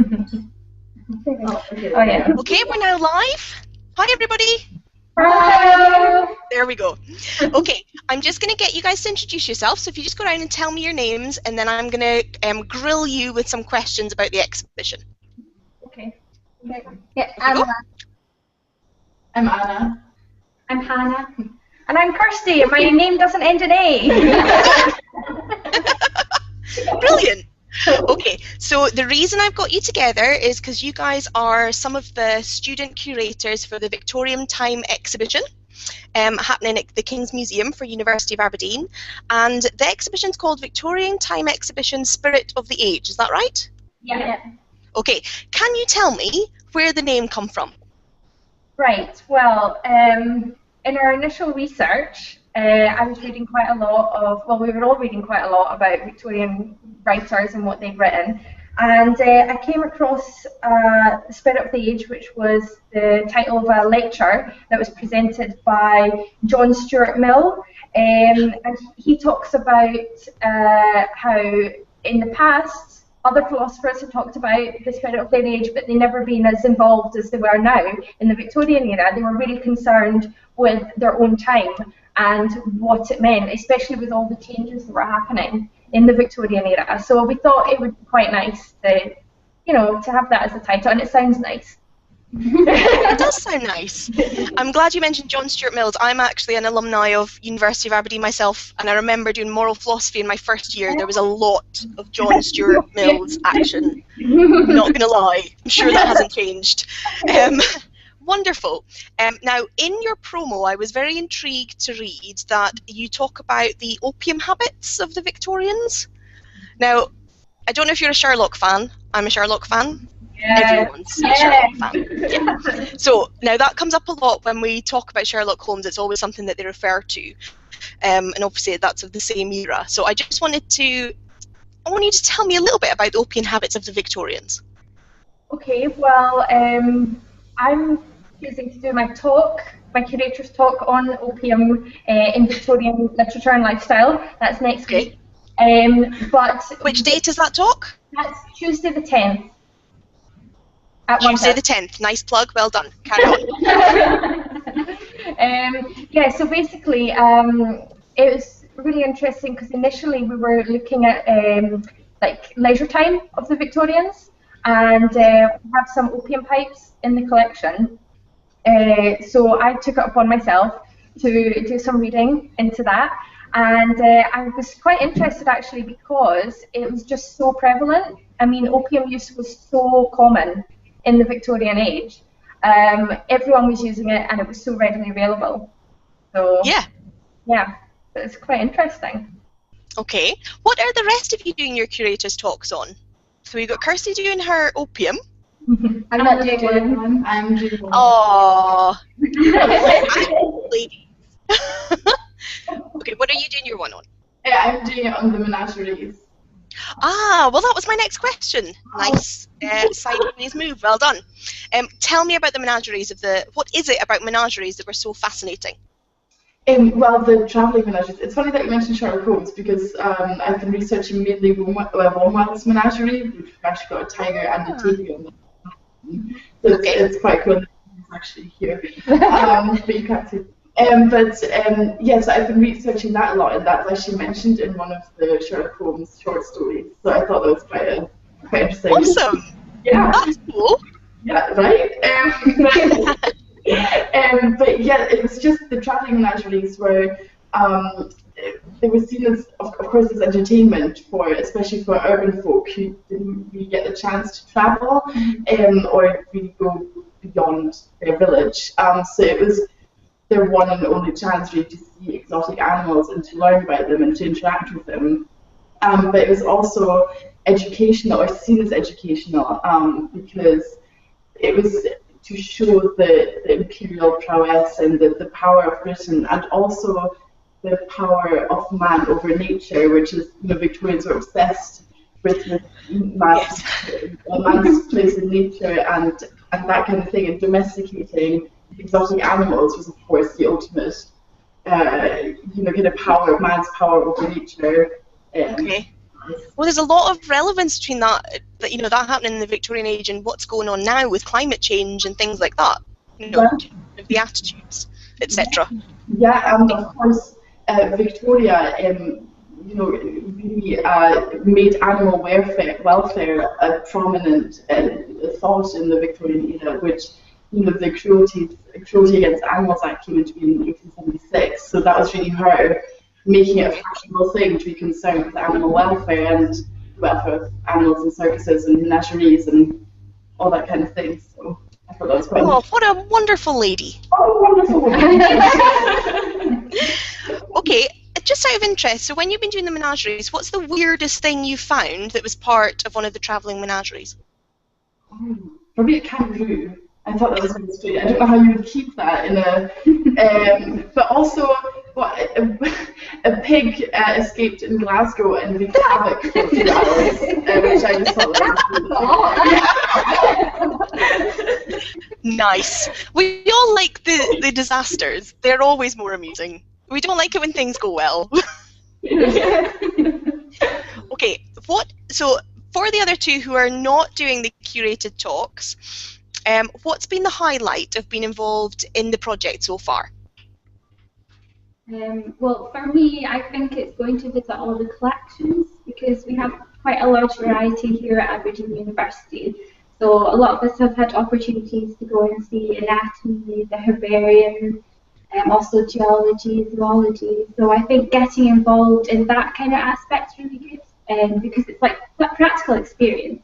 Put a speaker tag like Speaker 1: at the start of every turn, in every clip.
Speaker 1: Oh yeah.
Speaker 2: Okay, we're now live. Hi everybody.
Speaker 1: Hello.
Speaker 2: There we go. Okay, I'm just going to get you guys to introduce yourselves. So if you just go around and tell me your names, and then I'm going to grill you with some questions about the exhibition.
Speaker 1: Okay.
Speaker 3: Yeah,
Speaker 2: Go.
Speaker 4: I'm Anna.
Speaker 3: I'm Hannah. And I'm Kirsty. My name doesn't end in A.
Speaker 2: Brilliant. Okay, so the reason I've got you together is because you guys are some of the student curators for the Victorian Time Exhibition happening at the King's Museum for University of Aberdeen. And the exhibition's called Victorian Time Exhibition Spirit of the Age, is that right?
Speaker 3: Yeah.
Speaker 2: Okay, can you tell me where the name come from?
Speaker 3: Right. Well, in our initial research, I was reading quite a lot of, well, we were all reading quite a lot about Victorian writers and what they'd written. And I came across The Spirit of the Age, which was the title of a lecture that was presented by John Stuart Mill. And he talks about how in the past, other philosophers have talked about the spirit of their age, but they've never been as involved as they were now. In the Victorian era, they were really concerned with their own time and what it meant, especially with all the changes that were happening in the Victorian era. So we thought it would be quite nice to, to have that as a title, and it sounds nice.
Speaker 2: It does sound nice. I'm glad you mentioned John Stuart Mills. I'm actually an alumni of University of Aberdeen myself, and I remember doing moral philosophy in my first year. There was a lot of John Stuart Mills action. I'm not going to lie. I'm sure that hasn't changed. Wonderful. Now, in your promo, I was very intrigued to read that you talk about the opium habits of the Victorians. Now, I don't know if you're a Sherlock fan. I'm a Sherlock fan. Everyone's a Sherlock fan. Yeah. So now that comes up a lot when we talk about Sherlock Holmes. It's always something that they refer to, and obviously that's of the same era. So I just wanted to, I want you to tell me a little bit about the opium habits of the Victorians.
Speaker 3: Okay, well, I'm choosing to do my talk, my curator's talk on opium in Victorian literature and lifestyle. That's next week. But
Speaker 2: which date is that talk?
Speaker 3: That's Tuesday the 10th.
Speaker 2: Tuesday the 10th. Nice plug. Well done. Carry on.
Speaker 3: Yeah, so basically, it was really interesting because initially we were looking at like leisure time of the Victorians, and we have some opium pipes in the collection. So I took it upon myself to do some reading into that, and I was quite interested actually because it was just so prevalent. I mean, opium use was so common in the Victorian age. Everyone was using it, and it was so readily available. So yeah, it's quite interesting.
Speaker 2: Okay, what are the rest of you doing your curator's talks on? So we've got Kirsty doing her opium.
Speaker 4: I'm not doing one. I'm doing one.
Speaker 2: Oh, ladies. Okay, what are you doing your one on?
Speaker 4: I'm doing it on the menageries.
Speaker 2: Ah, well, that was my next question. Nice sideways move. Well done. Tell me about the menageries of the. What is it about menageries that were so fascinating?
Speaker 4: Well, the travelling menageries. It's funny that you mentioned Sherlock Holmes because I've been researching mainly Woolworth's menagerie, which we've actually got a tiger and a tiger on the. So it's quite cool. It's actually here, but you can't see. Yes, I've been researching that a lot, and that's actually mentioned in one of the Sherlock Holmes short stories. So I thought that was quite interesting.
Speaker 2: Awesome.
Speaker 4: Yeah.
Speaker 2: That's cool.
Speaker 4: Yeah. Right. But yeah, it was just the travelling menageries were they were seen as, of course, as entertainment for, especially for urban folk who didn't really get the chance to travel or really go beyond their village. So it was their one and only chance really to see exotic animals and to learn about them and to interact with them. But it was also educational, or seen as educational, because it was to show the imperial prowess and the power of Britain, and also the power of man over nature, which is, Victorians were obsessed with man's place in nature and that kind of thing, and domesticating exotic animals was, of course, the ultimate, kind of power, man's power over nature.
Speaker 2: Well, there's a lot of relevance between that happening in the Victorian age and what's going on now with climate change and things like that. The attitudes, etc.
Speaker 4: Yeah, of course, Victoria, really made animal welfare a prominent thought in the Victorian era, which, the Cruelty Against Animals Act came into being in 1876. So that was really her making it a fashionable thing to be concerned with animal welfare and the welfare of animals in circuses and menageries and all that kind of thing. So I thought that was quite
Speaker 2: Oh, what a wonderful lady.
Speaker 4: Oh, wonderful.
Speaker 2: Okay, just out of interest, so when you've been doing the menageries, what's the weirdest thing you found that was part of one of the travelling menageries?
Speaker 4: Probably a kangaroo. I thought that was really strange. I don't know how you would keep that in a... but also, a pig escaped in Glasgow and wreaked havoc for a few hours, which I just thought was
Speaker 2: Nice. We all like the disasters. They're always more amusing. We don't like it when things go well. Okay, so for the other two who are not doing the curated talks, what's been the highlight of being involved in the project so far?
Speaker 5: Well, for me, I think it's going to visit all the collections because we have quite a large variety here at Aberdeen University. So a lot of us have had opportunities to go and see anatomy, the herbarium, also geology, zoology. So I think getting involved in that kind of aspect is really good because it's like a practical experience.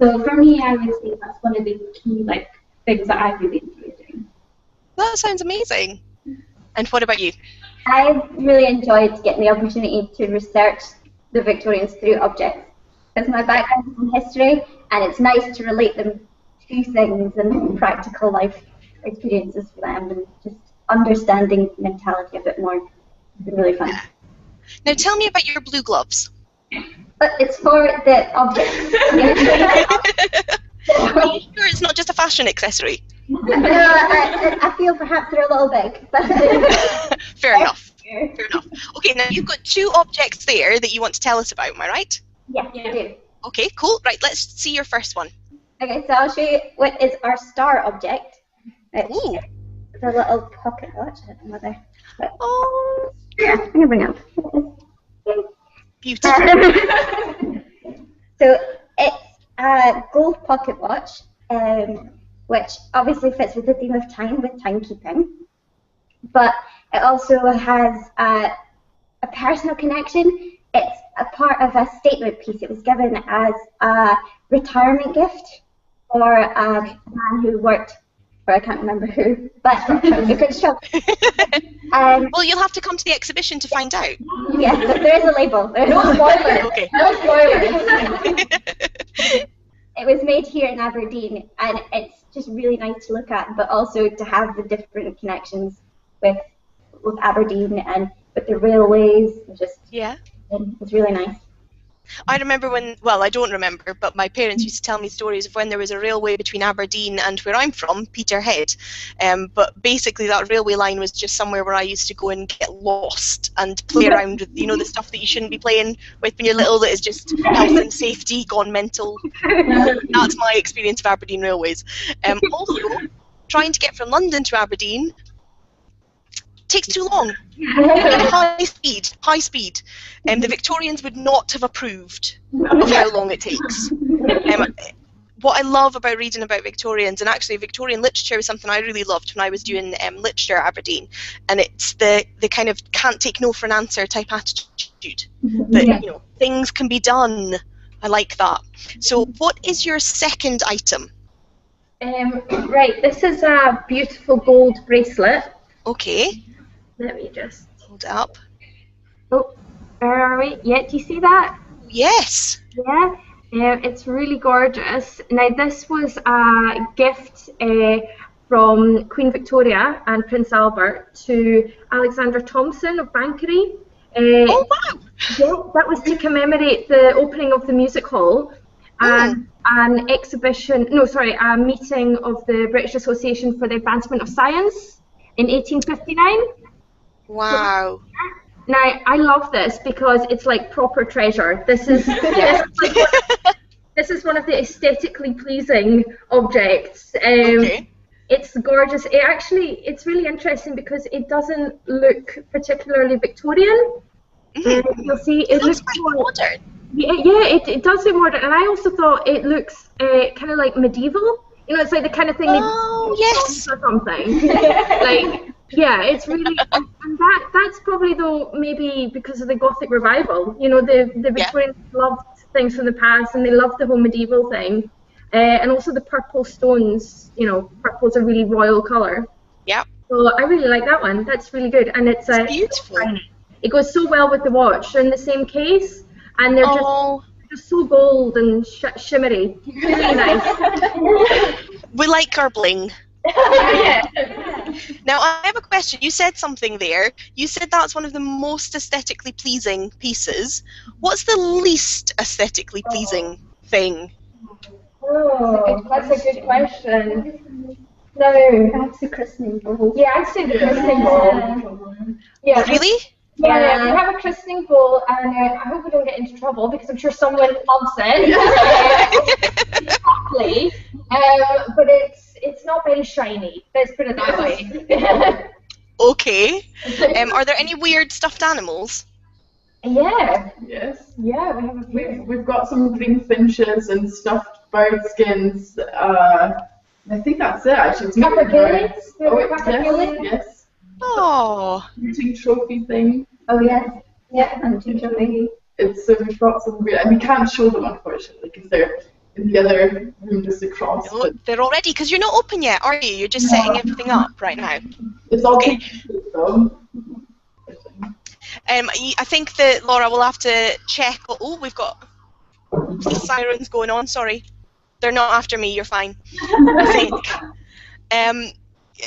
Speaker 5: So for me, I would say that's one of the key things that I've really enjoyed doing.
Speaker 2: That sounds amazing. And what about you?
Speaker 6: I've really enjoyed getting the opportunity to research the Victorians through objects. Because my background is in history, and it's nice to relate them to things and practical life experiences for them, and just understanding mentality a bit more. It's been really fun.
Speaker 2: Now tell me about your blue gloves.
Speaker 6: But it's for the objects.
Speaker 2: Are you sure it's not just a fashion accessory?
Speaker 6: I feel perhaps they're a little big. But
Speaker 2: Fair enough. Fair enough. Okay, now you've got two objects there that you want to tell us about, am I right?
Speaker 6: Yes, I do.
Speaker 2: Okay, cool. Right, let's see your first one.
Speaker 6: Okay, so I'll show you what is our star object.
Speaker 2: Ooh.
Speaker 6: It's a little pocket watch. I don't know whether.
Speaker 2: Oh.
Speaker 6: Yeah, I'm going to bring it up.
Speaker 2: Beautiful.
Speaker 6: So it's a gold pocket watch, which obviously fits with the theme of time, with timekeeping. But it also has a personal connection. It's a part of a statement piece. It was given as a retirement gift for a man who worked for, I can't remember who, but you could show.
Speaker 2: Well, you'll have to come to the exhibition to find out.
Speaker 6: Yes, there is a label.
Speaker 3: No spoilers.
Speaker 2: Okay.
Speaker 3: No spoilers.
Speaker 6: It was made here in Aberdeen, and it's just really nice to look at, but also to have the different connections with Aberdeen and with the railways. It's really nice.
Speaker 2: I remember when, well, I don't remember, but my parents used to tell me stories of when there was a railway between Aberdeen and where I'm from, Peterhead. But basically that railway line was just somewhere where I used to go and get lost and play around with, you know, the stuff that you shouldn't be playing with when you're little that is just health and safety gone mental. That's my experience of Aberdeen railways. Also, trying to get from London to Aberdeen takes too long. High speed. The Victorians would not have approved of how long it takes. What I love about reading about Victorians, and actually Victorian literature was something I really loved when I was doing literature at Aberdeen, and it's the kind of can't take no for an answer type attitude. That, you know, things can be done. I like that. So what is your second item?
Speaker 3: Right, this is a beautiful gold bracelet.
Speaker 2: Okay.
Speaker 3: Let me just
Speaker 2: Hold it up.
Speaker 3: Oh, where are we? Yeah, do you see that?
Speaker 2: Yes.
Speaker 3: Yeah, it's really gorgeous. Now, this was a gift from Queen Victoria and Prince Albert to Alexander Thomson of Bankery.
Speaker 2: Oh, wow.
Speaker 3: Yeah, that was to commemorate the opening of the music hall and an exhibition, no, sorry, a meeting of the British Association for the Advancement of Science in 1859.
Speaker 2: Wow.
Speaker 3: Now, I love this because it's like proper treasure. This is this is one of the aesthetically pleasing objects.
Speaker 2: Okay.
Speaker 3: It's gorgeous. It's really interesting because it doesn't look particularly Victorian. You'll see it looks
Speaker 2: quite modern.
Speaker 3: Yeah, it does look modern, and I also thought it looks kind of like medieval. You know, it's like the kind of thing
Speaker 2: yes,
Speaker 3: or something. Like, yeah, it's really, and that's probably though maybe because of the Gothic revival. You know, the Victorians loved things from the past, and they loved the whole medieval thing, and also the purple stones. You know, purple's a really royal color.
Speaker 2: Yeah.
Speaker 3: So I really like that one. That's really good, and it's
Speaker 2: beautiful.
Speaker 3: It goes so well with the watch. They're in the same case, and they're just so gold and shimmery. Really nice.
Speaker 2: We like our bling. Now, I have a question. You said something there. You said that's one of the most aesthetically pleasing pieces. What's the least aesthetically pleasing thing?
Speaker 3: Oh, that's a good question. No.
Speaker 6: Perhaps the christening bowl.
Speaker 3: Yeah, I'd say the christening bowl. Yeah.
Speaker 2: Really?
Speaker 3: Yeah, we have a christening bowl, and I hope we don't get into trouble because I'm sure someone loves it. Exactly. But it's not very shiny. Let's put it that way.
Speaker 2: Okay. Are there any weird stuffed animals?
Speaker 3: Yeah.
Speaker 4: Yes.
Speaker 3: Yeah, we have a few.
Speaker 4: We've got some green finches and stuffed bird skins. I think that's it actually. It's maybe
Speaker 3: Papagillies?
Speaker 4: yes, yes.
Speaker 2: Oh.
Speaker 4: Shooting trophy thing.
Speaker 6: Oh yes. Yeah, and gingerbread.
Speaker 4: So we've got some weird, and we can't show them unfortunately because they're in the other room just across.
Speaker 2: No, they're already, because you're not open yet, are you? You're just setting everything up right now.
Speaker 4: It's all
Speaker 2: Okay.
Speaker 4: though.
Speaker 2: I think that Laura will have to check. Oh, we've got police sirens going on. Sorry, they're not after me. You're fine.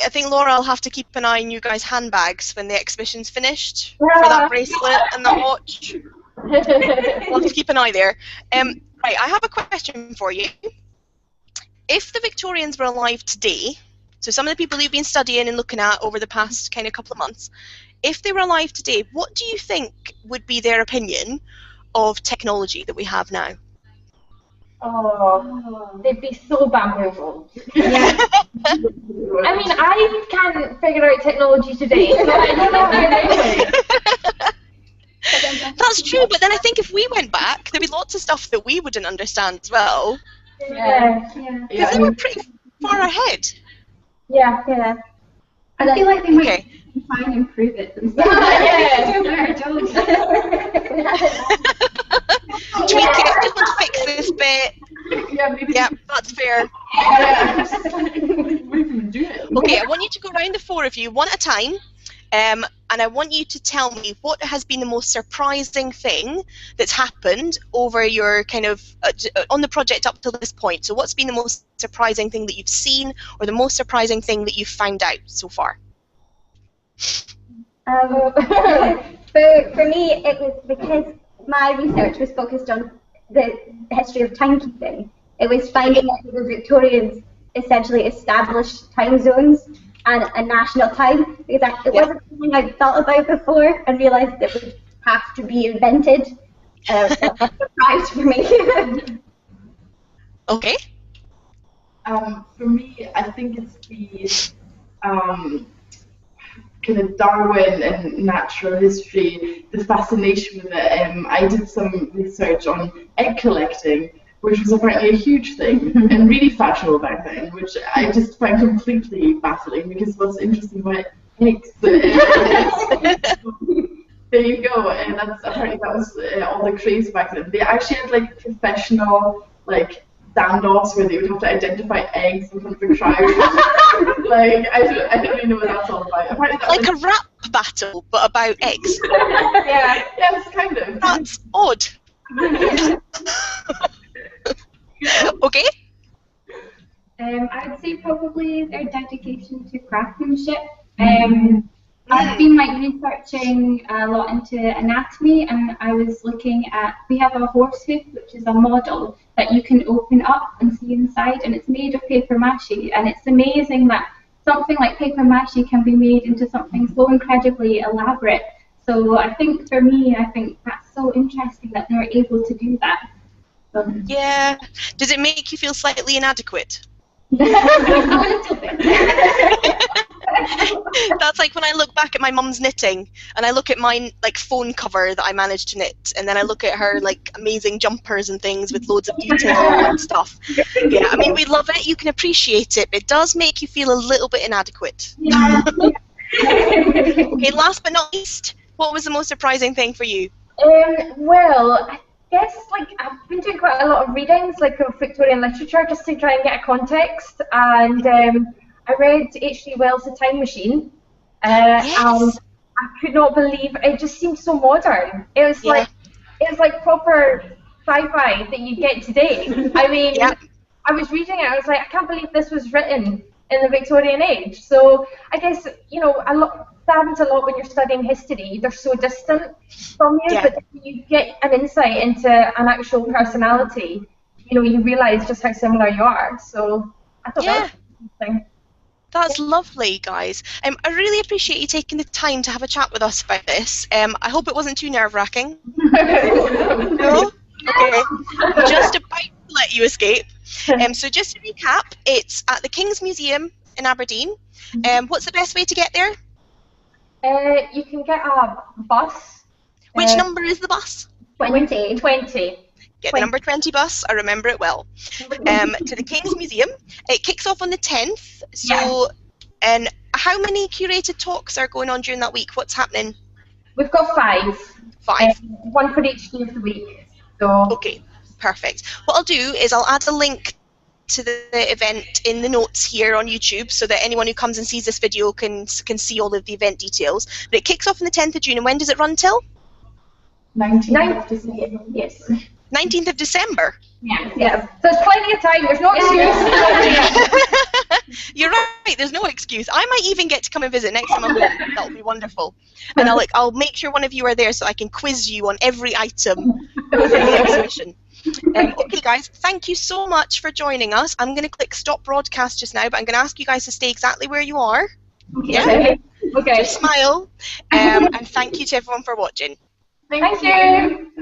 Speaker 2: I think Laura will have to keep an eye on you guys' handbags when the exhibition's finished for that bracelet and that watch. We'll have to keep an eye there. Right, I have a question for you. If the Victorians were alive today, so some of the people you've been studying and looking at over the past kind of couple of months, if they were alive today, what do you think would be their opinion of technology that we have now?
Speaker 3: Oh, they'd be so bamboozled. Yeah. I mean, I can't figure out technology today, so I don't know how they would.
Speaker 2: That's true, but then I think if we went back, there'd be lots of stuff that we wouldn't understand as well.
Speaker 3: Yeah.
Speaker 2: Because they were pretty far ahead.
Speaker 3: Yeah.
Speaker 5: I feel like they might
Speaker 2: Okay.
Speaker 5: try and improve it themselves.
Speaker 2: Tweak it, just want to fix this bit.
Speaker 4: Yeah, maybe.
Speaker 2: Yeah, that's fair. Okay, I want you to go around the four of you one at a time, and I want you to tell me what has been the most surprising thing that's happened over your kind of on the project up to this point. So what's been the most surprising thing that you've seen, or the most surprising thing that you've found out so far?
Speaker 6: For me, it was because my research was focused on the history of timekeeping. It was finding that the Victorians essentially established time zones and a national time, because it wasn't something I'd thought about before and realised it would have to be invented. That was a surprise for me.
Speaker 2: Okay.
Speaker 4: For me, I think it's the kind of Darwin and natural history, the fascination with it. I did some research on egg collecting, which was apparently a huge thing and really fashionable back then, which I just find completely baffling because what's interesting about eggs. There you go, and apparently that was all the craze back then. They actually had like professional standoffs where they would have to identify eggs in front of a crowd. I don't really know what that's all about. Apparently that
Speaker 2: like a rap battle, but about eggs.
Speaker 4: Yeah, yes, kind of.
Speaker 2: That's odd. Okay.
Speaker 5: I would say probably their dedication to craftsmanship. I've been researching a lot into anatomy, and I was looking at, we have a horse hoof, which is a model that you can open up and see inside, and it's made of paper mache, and it's amazing that something like paper mache can be made into something so incredibly elaborate. So I think for me, I think that's so interesting that they're able to do that.
Speaker 2: Yeah. Does it make you feel slightly inadequate?
Speaker 5: A little bit.
Speaker 2: That's like when I look back at my mum's knitting and I look at my like phone cover that I managed to knit, and then I look at her like amazing jumpers and things with loads of detail and stuff. Yeah, I mean, we love it, you can appreciate it, but it does make you feel a little bit inadequate.
Speaker 5: Yeah.
Speaker 2: Okay, last but not least, what was the most surprising thing for you?
Speaker 3: Well, I guess like I've been doing quite a lot of readings, like of Victorian literature, just to try and get a context. And I read H.G. Wells' The Time Machine, and I could not believe it. Just seemed so modern. It was like proper sci-fi that you get today. I mean, I was reading it, I was like, I can't believe this was written in the Victorian age. So I guess, you know, that happens a lot when you're studying history. They're so distant from you, but then you get an insight into an actual personality. You know, you realise just how similar you are. So I thought that was interesting.
Speaker 2: That's lovely, guys. I really appreciate you taking the time to have a chat with us about this. I hope it wasn't too nerve-wracking. No? Okay. Just about to let you escape. So just to recap, it's at the King's Museum in Aberdeen. What's the best way to get there?
Speaker 3: You can get a bus.
Speaker 2: Which number is the bus?
Speaker 3: 20.
Speaker 2: Get the number 20 bus, I remember it well. To the King's Museum. It kicks off on the 10th. So, and how many curated talks are going on during that week? What's happening?
Speaker 3: We've got 5.
Speaker 2: 5.
Speaker 3: One for each day of the week. So.
Speaker 2: Okay, perfect. What I'll do is I'll add a link to the event in the notes here on YouTube so that anyone who comes and sees this video can see all of the event details. But it kicks off on the 10th of June, and when does it run till?
Speaker 4: 19th of December.
Speaker 3: Yes.
Speaker 2: 19th of December.
Speaker 3: Yeah. So there's plenty of time. There's no excuse.
Speaker 2: You're right. There's no excuse. I might even get to come and visit next time I'm home. That'll be wonderful. And I'll make sure one of you are there so I can quiz you on every item of the exhibition. Okay, guys. Thank you so much for joining us. I'm going to click stop broadcast just now, but I'm going to ask you guys to stay exactly where you are.
Speaker 3: Okay.
Speaker 2: Just smile. And thank you to everyone for watching.
Speaker 3: Thank you.